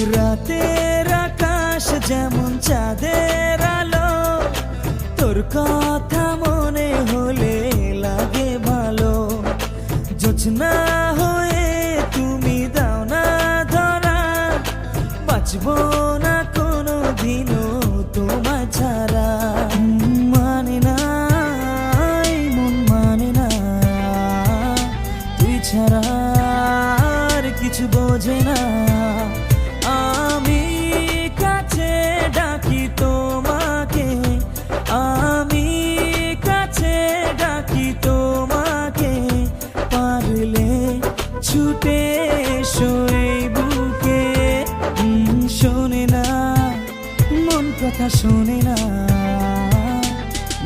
রাতের আকাশ যেমন চাঁদের আলো, তোর কথা মনে হলে লাগে ভালো। জোছনা হয়ে তুমি দাও না ধরা, বাঁচবো না কোনো দিনও তোমায় ছাড়া। মানে না এই মন মানে না, তুই ছাড়া আর কিছু বোঝে না। আমি কাছে ডাকি তোমাকে, আমি কাছে ডাকি তোমাকে, পারলে ছুটে এসো এই বুকে। শোনে না মন কথা শোনে না,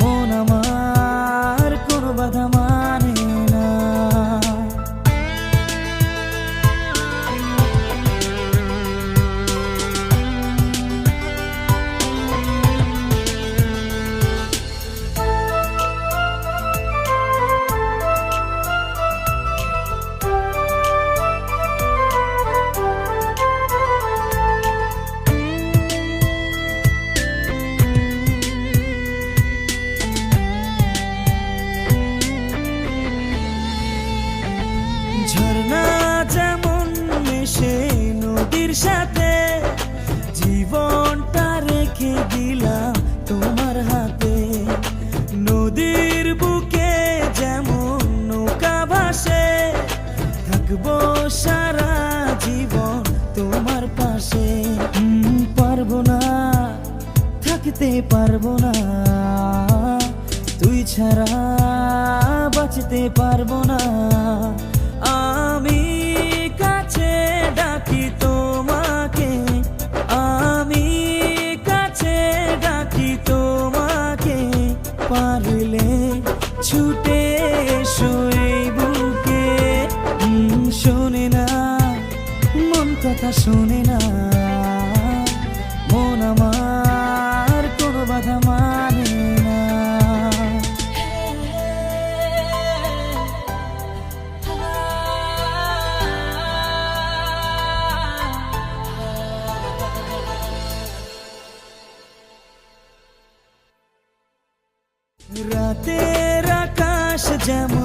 মন আমার কোনো বাধা মানে না। ঝর্ণা যেমন মেশে নদীর সাথে, জীবনটা রেখে দিলাম তোমার হাতে। নদীর বুকে যেমন নৌকা ভাসে, থাকবো সারা জীবন তোমার পাশে। পারবো না থাকতে পারবো না, তুই ছাড়া বাঁচতে পারবো না। আমি কাছে ডাকি তোমাকে, আমি কাছে ডাকি তোমাকে, পারলে ছুটে এসো এই বুকে। শোনে না মন কথা শোনে না, মন আমার কোনো বাধা মানে না। রাতের আকাশ যেমন